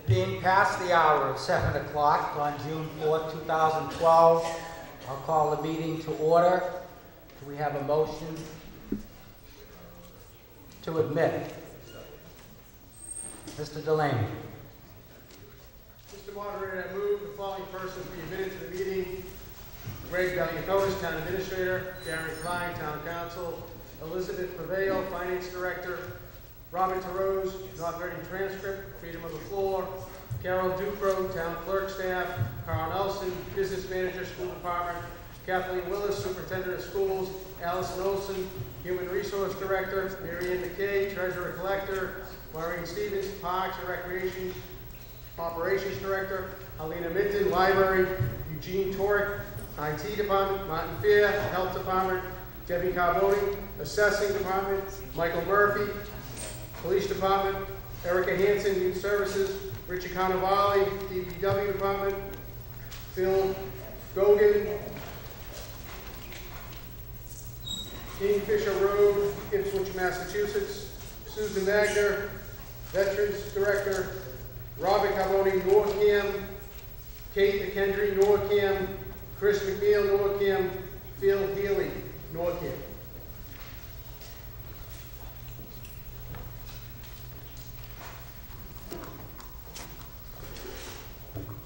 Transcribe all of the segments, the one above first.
It being past the hour of 7 o'clock on June 4th, 2012, I'll call the meeting to order. Do we have a motion to admit? Mr. Delaney. Mr. Moderator, I move the following persons be admitted to the meeting: Greg Valiakotis, Town Administrator; Darren Klein, Town Council; Elizabeth Paveo, Finance Director; Robert Terose, North Reading Transcript, Freedom of the Floor; Carol Ducro, Town Clerk Staff; Carl Nelson, Business Manager, School Department; Kathleen Willis, Superintendent of Schools; Allison Olson, Human Resource Director; Mary Ann McKay, Treasurer Collector; Maureen Stevens, Parks and Recreation Operations Director; Alina Minton, Library; Eugene Torek, IT Department; Martin Fair, Health Department; Debbie Carboni, Assessing Department; Michael Murphy, Police Department; Erica Hansen, Youth Services; Richard Carnavale, DPW Department; Phil Gogan, Kingfisher Road, Ipswich, Massachusetts; Susan Magner, Veterans Director; Robert Carboni, Norcam; Kate McKendry, Norcam; Chris McNeil, Norcam; Phil Healy, Norcam.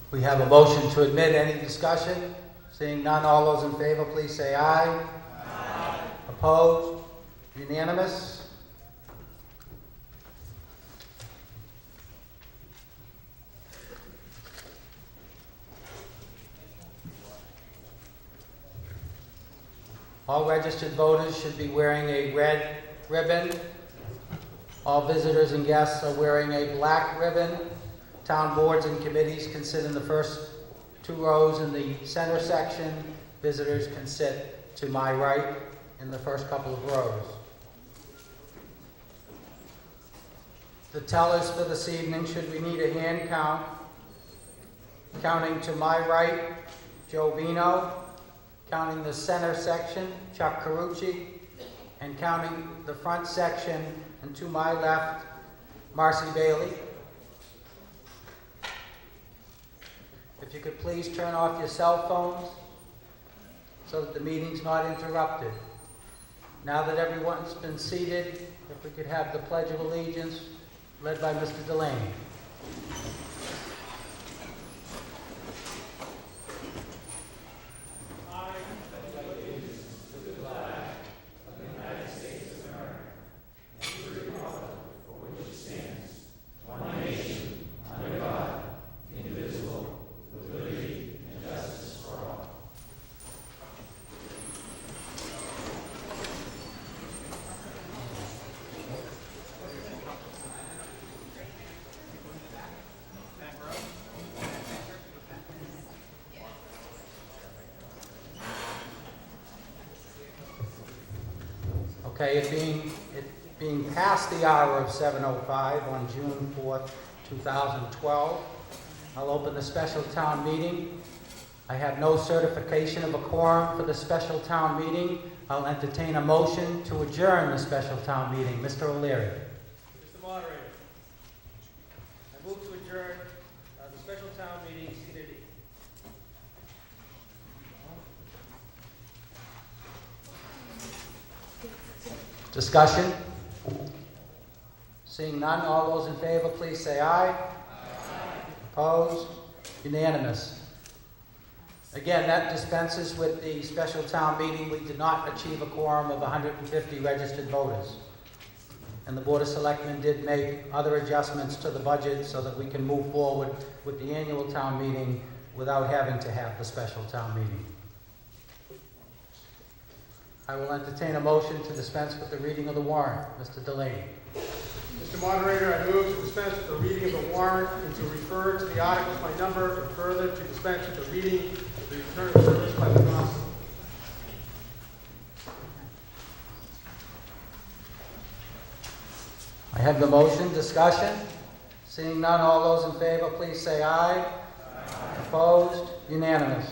We have a motion to admit. Any discussion? Seeing none, all those in favor, please say aye. Aye. Opposed? Unanimous? All registered voters should be wearing a red ribbon. All visitors and guests are wearing a black ribbon. Town boards and committees can sit in the first two rows in the center section. Visitors can sit to my right in the first couple of rows. The tellers for this evening, should we need a hand count, counting to my right, Joe Vino; counting the center section, Chuck Carucci; and counting the front section, and to my left, Marcy Bailey. If you could please turn off your cell phones so that the meeting's not interrupted. Now that everyone's been seated, if we could have the Pledge of Allegiance led by Mr. Delaney. Okay, it being past the hour of 7:05 on June 4th, 2012, I'll open the special town meeting. I have no certification of a quorum for the special town meeting. I'll entertain a motion to adjourn the special town meeting. Mr. O'Leary. Mr. Moderator, I move to adjourn the special town meeting seated. Discussion? Seeing none, all those in favor, please say aye. Aye. Opposed? Unanimous. Again, that dispenses with the special town meeting. We did not achieve a quorum of 150 registered voters. And the Board of Selectmen did make other adjustments to the budget so that we can move forward with the annual town meeting without having to have the special town meeting. I will entertain a motion to dispense with the reading of the warrant. Mr. Delaney. Mr. Moderator, I move to dispense with the reading of the warrant and to refer to the articles by number, and further to dispense with the reading of the return of service by the constable. I have the motion. Discussion? Seeing none, all those in favor, please say aye. Aye. Opposed? Unanimous.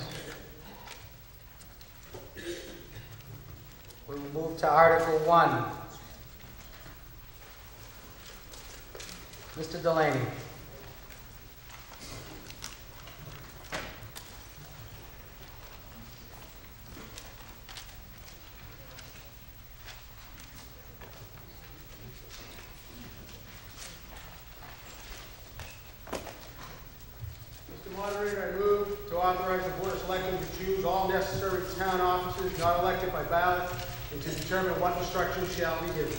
We will move to Article 1. Mr. Delaney. Selectmen to choose all necessary town officers not elected by ballot and to determine what instructions shall be given.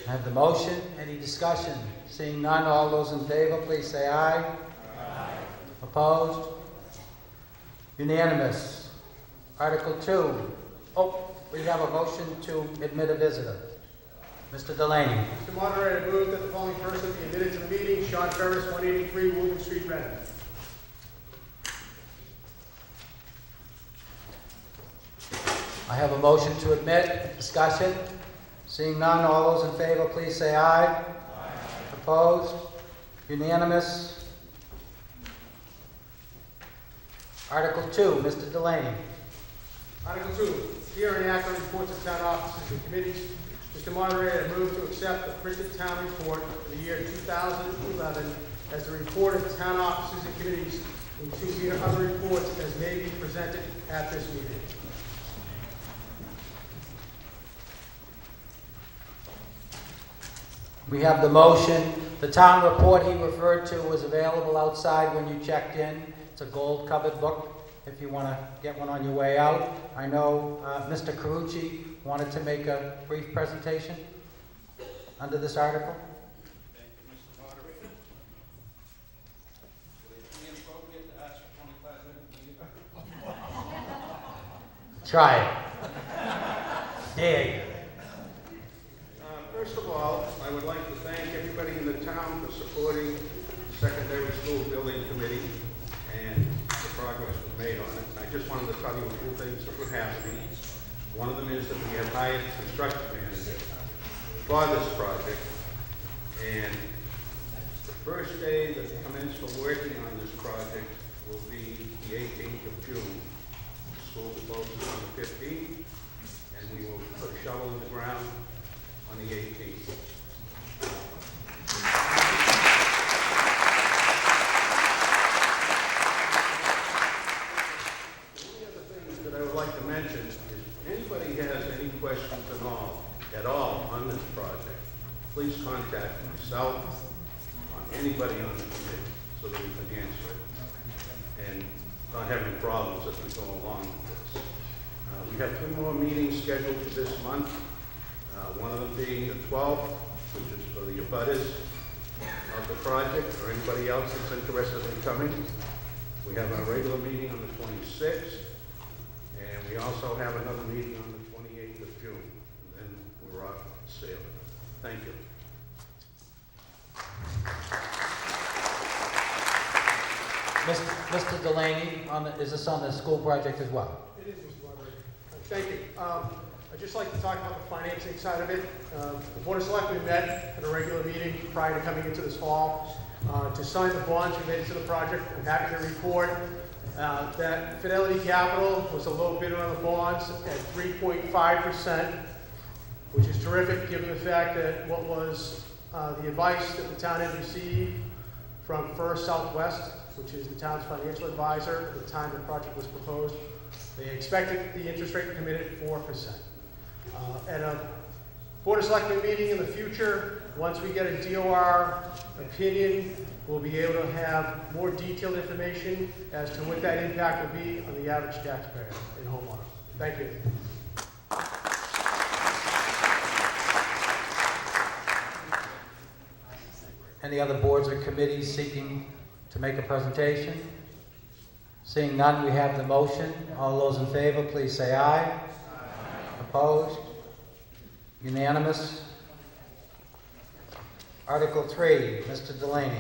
I have the motion. Any discussion? Seeing none, all those in favor, please say aye. Aye. Opposed? Unanimous. Article 2. Oh, we have a motion to admit a visitor. Mr. Delaney. Mr. Moderator, I move that the following person be admitted to the meeting, Sean Ferris, 183 Woburn Street, Reading. I have a motion to admit. Discussion? Seeing none, all those in favor, please say aye. Aye. Opposed? Unanimous. Article 2, Mr. Delaney. Article 2, hear and act on reports of town officers and committees. Mr. Moderator, I move to accept the printed town report for the year 2011 as the report of town officers and committees, including other reports as may be presented at this meeting. We have the motion. The town report he referred to was available outside when you checked in. It's a gold-covered book if you want to get one on your way out. I know Mr. Carucci wanted to make a brief presentation under this article. Thank you, Mr. Moderator. Would it be inappropriate to ask for 25 minutes? Try it. Dare you. First of all, I would like to thank everybody in the town for supporting the Secondary School Building Committee and the progress we've made on it. I just wanted to tell you a few things that were happening. One of them is that we have hired a construction manager for this project, and the first day that we commence for working on this project will be the 18th of June. The school closes on the 15th, and we will put a shovel in the ground on the 18th. One of the things that I would like to mention is if anybody has any questions at all on this project, please contact myself or anybody on the committee so that we can answer it and not have any problems as we go along with this. We have 3 more meetings scheduled for this month. One of them being the 12th, which is for the abutters of the project or anybody else that's interested in coming. We have our regular meeting on the 26th, and we also have another meeting on the 28th of June. And then we're off sailing. Thank you. Mr. Delaney, is this on the school project as well? It is, Mr. Moderator. Thank you. I'd just like to talk about the financing side of it. The Board of Selectmen met at a regular meeting prior to coming into this hall to sign the bonds related to the project. I'm happy to report that Fidelity Capital was a low bidder on the bonds at 3.5%, which is terrific given the fact that what was the advice that the town had received from First Southwest, which is the town's financial advisor at the time the project was proposed. They expected the interest rate to come in at 4%. At a Board of Selectmen meeting in the future, once we get a DOR opinion, we'll be able to have more detailed information as to what that impact will be on the average taxpayer in homeowner. Thank you. Any other boards or committees seeking to make a presentation? Seeing none, we have the motion. All those in favor, please say aye. Aye. Opposed? Unanimous. Article 3, Mr. Delaney.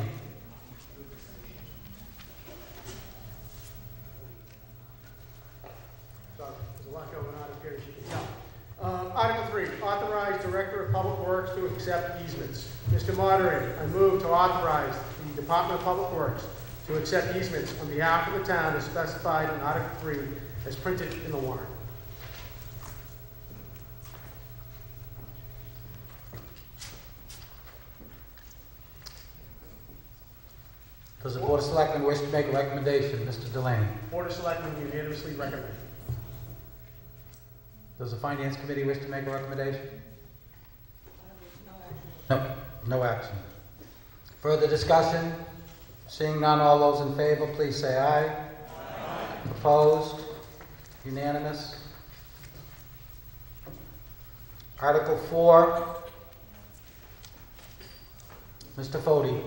Sorry, there's a lot going on up here, as you can tell. Article 3, authorize Director of Public Works to accept easements. Mr. Moderator, I move to authorize the Department of Public Works to accept easements on behalf of the town as specified in Article 3 as printed in the warrant. Does the Board of Selectmen wish to make a recommendation? Mr. Delaney. Board of Selectmen unanimously recommend. Does the Finance Committee wish to make a recommendation? No, no action. Further discussion? Seeing none, all those in favor, please say aye. Aye. Opposed? Unanimous? Article 4. Mr. Fode.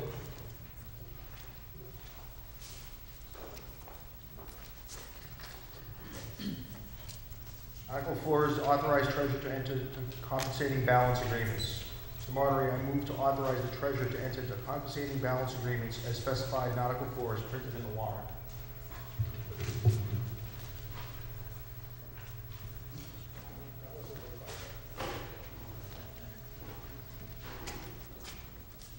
Article 4 is to authorize treasurer to enter into compensating balance agreements. Mr. Moderator, I move to authorize the treasurer to enter into compensating balance agreements as specified in Article 4 as printed in the warrant.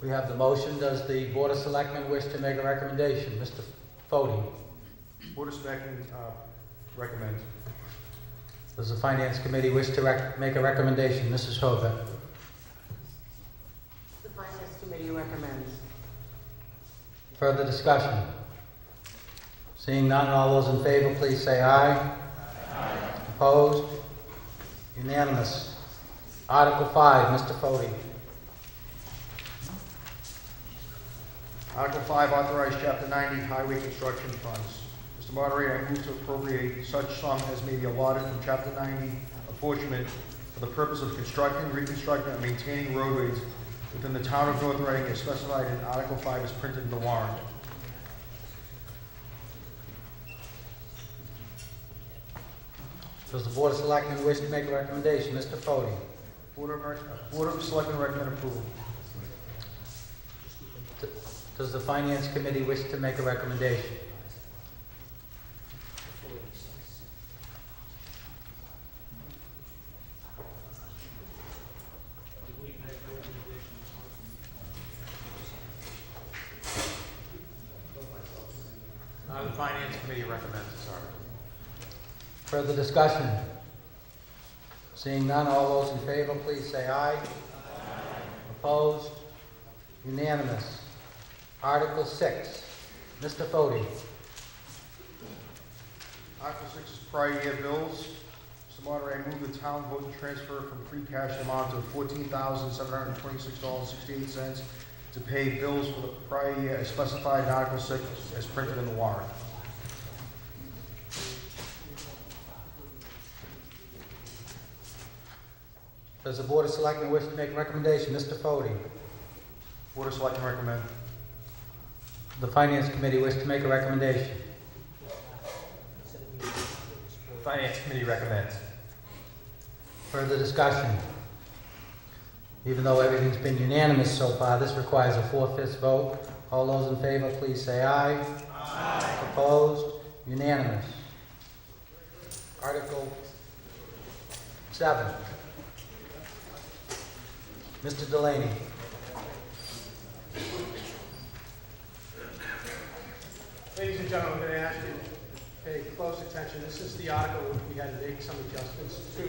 We have the motion. Does the Board of Selectmen wish to make a recommendation? Mr. Fode. Board of Selectmen recommends. Does the Finance Committee wish to make a recommendation? Mrs. Hobart. The Finance Committee recommends. Further discussion? Seeing none, all those in favor, please say aye. Aye. Opposed? Unanimous. Article 5, Mr. Fode. Article 5, authorize Chapter 90 highway construction funds. Mr. Moderator, I move to appropriate such sum as may be allotted from Chapter 90 apportionment for the purpose of constructing, reconstructing, and maintaining roadways within the town of North Reading as specified in Article 5 as printed in the warrant. Does the Board of Selectmen wish to make a recommendation? Mr. Fode. Board of Selectmen recommend approval. Does the Finance Committee wish to make a recommendation? The Finance Committee recommends this article. Further discussion? Seeing none, all those in favor, please say aye. Aye. Opposed? Unanimous. Article 6. Mr. Fode. Article 6 is prior year bills. Mr. Moderator, I move the town vote to transfer from free cash the amount of $14,726.68 to pay bills for the prior year as specified in Article 6 as printed in the warrant. Does the Board of Selectmen wish to make a recommendation? Mr. Fode. Board of Selectmen recommend. The Finance Committee wish to make a recommendation. Finance Committee recommends. Further discussion? Even though everything's been unanimous so far, this requires a 4/5 vote. All those in favor, please say aye. Aye. Opposed? Unanimous. Article 7. Mr. Delaney. Ladies and gentlemen, I'm going to ask you to pay close attention. This is the article which we had to make some adjustments to.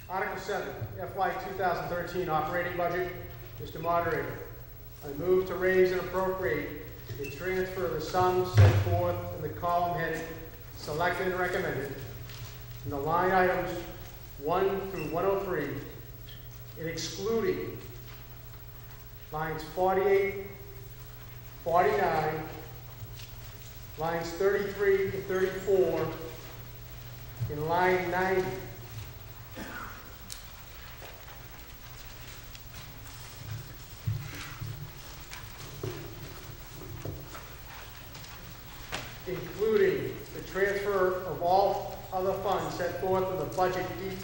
Article 7, FY 2013 operating budget. Mr. Moderator, I move to raise and appropriate the transfer of the sums set forth in the column headed selected and recommended in the line items 1 through 103 and excluding lines 48, 49, lines 33 and 34, and line 90. Including the transfer of all other funds set forth in the budget detail